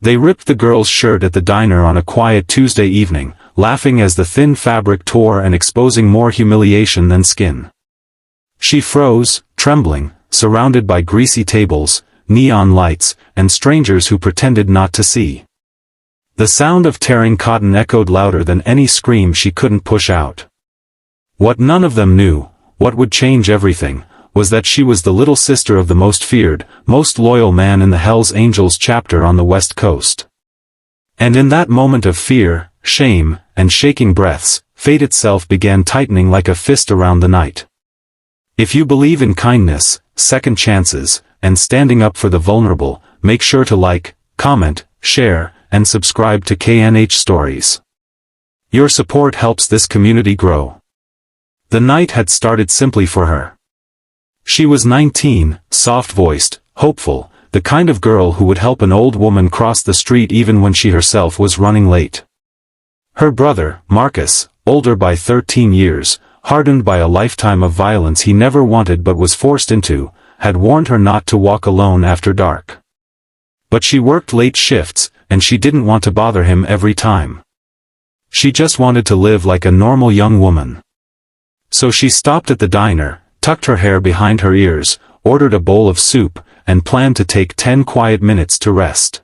They ripped the girl's shirt at the diner on a quiet Tuesday evening, laughing as the thin fabric tore and exposing more humiliation than skin. She froze, trembling, surrounded by greasy tables, neon lights, and strangers who pretended not to see. The sound of tearing cotton echoed louder than any scream she couldn't push out. What none of them knew, what would change everything, was that she was the little sister of the most feared, most loyal man in the Hell's Angels chapter on the West Coast. And in that moment of fear, shame, and shaking breaths, fate itself began tightening like a fist around the night. If you believe in kindness, second chances, and standing up for the vulnerable, make sure to like, comment, share, and subscribe to KNH Stories. Your support helps this community grow. The night had started simply for her. She was 19, soft-voiced, hopeful, the kind of girl who would help an old woman cross the street even when she herself was running late. Her brother, Marcus, older by 13 years, hardened by a lifetime of violence he never wanted but was forced into, had warned her not to walk alone after dark. But she worked late shifts, and she didn't want to bother him every time. She just wanted to live like a normal young woman. So she stopped at the diner, tucked her hair behind her ears, ordered a bowl of soup, and planned to take 10 quiet minutes to rest.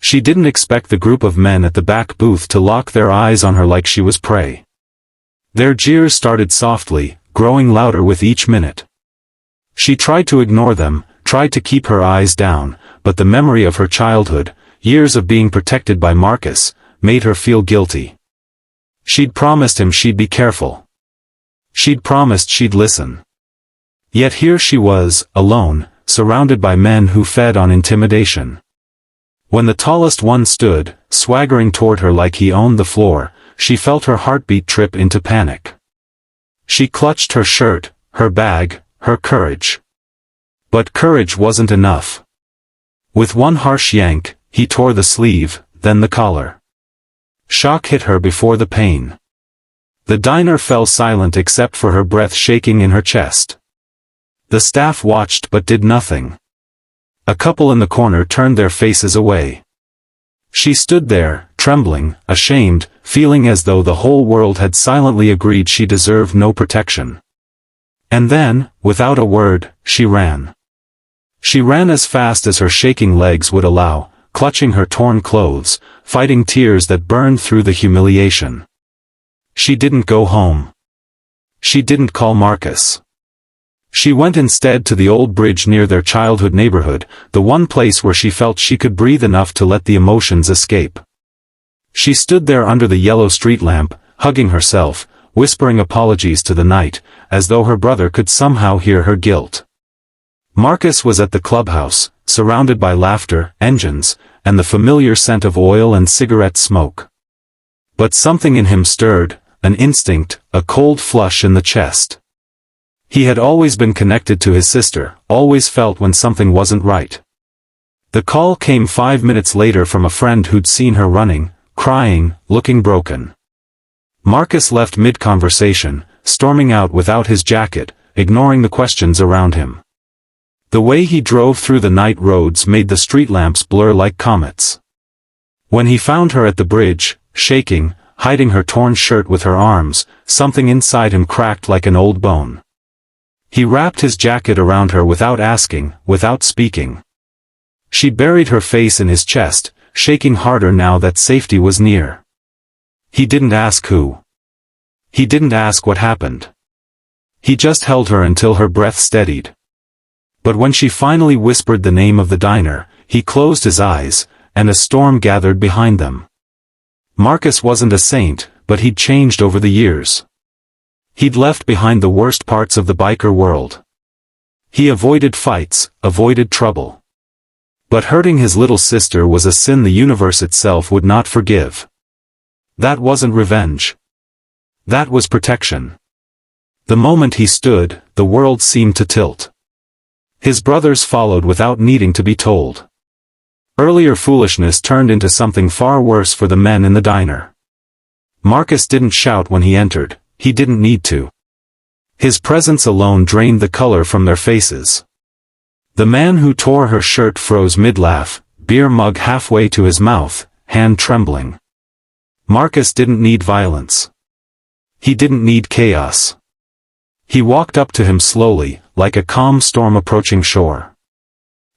She didn't expect the group of men at the back booth to lock their eyes on her like she was prey. Their jeers started softly, growing louder with each minute. She tried to ignore them, tried to keep her eyes down, but the memory of her childhood, years of being protected by Marcus, made her feel guilty. She'd promised him she'd be careful. She'd promised she'd listen. Yet here she was, alone, surrounded by men who fed on intimidation. When the tallest one stood, swaggering toward her like he owned the floor, she felt her heartbeat trip into panic. She clutched her shirt, her bag, her courage. But courage wasn't enough. With one harsh yank, he tore the sleeve, then the collar. Shock hit her before the pain. The diner fell silent except for her breath shaking in her chest. The staff watched but did nothing. A couple in the corner turned their faces away. She stood there, trembling, ashamed, feeling as though the whole world had silently agreed she deserved no protection. And then, without a word, she ran. She ran as fast as her shaking legs would allow, clutching her torn clothes, fighting tears that burned through the humiliation. She didn't go home. She didn't call Marcus. She went instead to the old bridge near their childhood neighborhood, the one place where she felt she could breathe enough to let the emotions escape. She stood there under the yellow street lamp, hugging herself, whispering apologies to the night, as though her brother could somehow hear her guilt. Marcus was at the clubhouse, surrounded by laughter, engines, and the familiar scent of oil and cigarette smoke. But something in him stirred, an instinct, a cold flush in the chest. He had always been connected to his sister, always felt when something wasn't right. The call came 5 minutes later from a friend who'd seen her running, crying, looking broken. Marcus left mid-conversation, storming out without his jacket, ignoring the questions around him. The way he drove through the night roads made the street lamps blur like comets. When he found her at the bridge, shaking, hiding her torn shirt with her arms, something inside him cracked like an old bone. He wrapped his jacket around her without asking, without speaking. She buried her face in his chest, shaking harder now that safety was near. He didn't ask who. He didn't ask what happened. He just held her until her breath steadied. But when she finally whispered the name of the diner, he closed his eyes, and a storm gathered behind them. Marcus wasn't a saint, but he'd changed over the years. He'd left behind the worst parts of the biker world. He avoided fights, avoided trouble. But hurting his little sister was a sin the universe itself would not forgive. That wasn't revenge. That was protection. The moment he stood, the world seemed to tilt. His brothers followed without needing to be told. Earlier foolishness turned into something far worse for the men in the diner. Marcus didn't shout when he entered, he didn't need to. His presence alone drained the color from their faces. The man who tore her shirt froze mid-laugh, beer mug halfway to his mouth, hand trembling. Marcus didn't need violence. He didn't need chaos. He walked up to him slowly, like a calm storm approaching shore.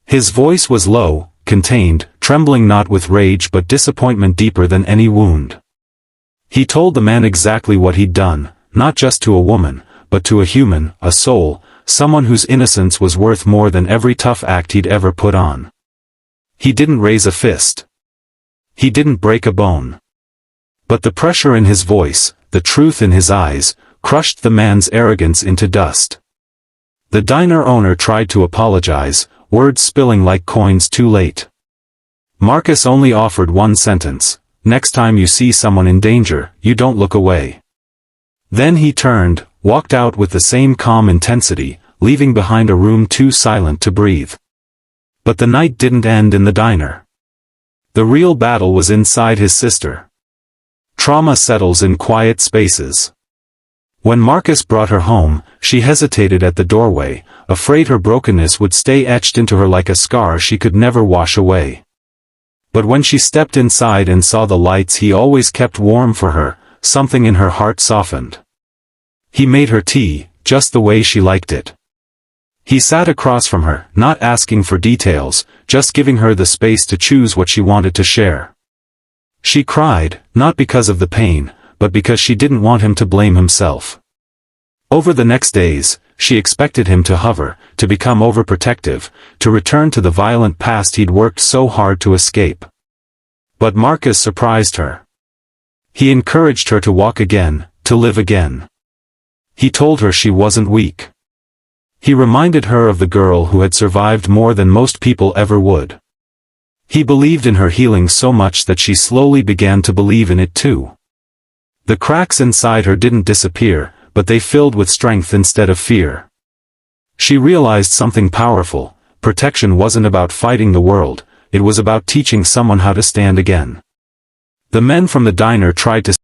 His voice was low, contained, trembling not with rage but disappointment deeper than any wound. He told the man exactly what he'd done, not just to a woman, but to a human, a soul, someone whose innocence was worth more than every tough act he'd ever put on. He didn't raise a fist. He didn't break a bone. But the pressure in his voice, the truth in his eyes, crushed the man's arrogance into dust. The diner owner tried to apologize, words spilling like coins too late. Marcus only offered one sentence: "Next time you see someone in danger, you don't look away." Then he turned, walked out with the same calm intensity, leaving behind a room too silent to breathe. But the night didn't end in the diner. The real battle was inside his sister. Trauma settles in quiet spaces. When Marcus brought her home, she hesitated at the doorway, afraid her brokenness would stay etched into her like a scar she could never wash away. But when she stepped inside and saw the lights he always kept warm for her, something in her heart softened. He made her tea, just the way she liked it. He sat across from her, not asking for details, just giving her the space to choose what she wanted to share. She cried, not because of the pain, but because she didn't want him to blame himself. Over the next days, she expected him to hover, to become overprotective, to return to the violent past he'd worked so hard to escape. But Marcus surprised her. He encouraged her to walk again, to live again. He told her she wasn't weak. He reminded her of the girl who had survived more than most people ever would. He believed in her healing so much that she slowly began to believe in it too. The cracks inside her didn't disappear, but they filled with strength instead of fear. She realized something powerful: protection wasn't about fighting the world, it was about teaching someone how to stand again. The men from the diner tried to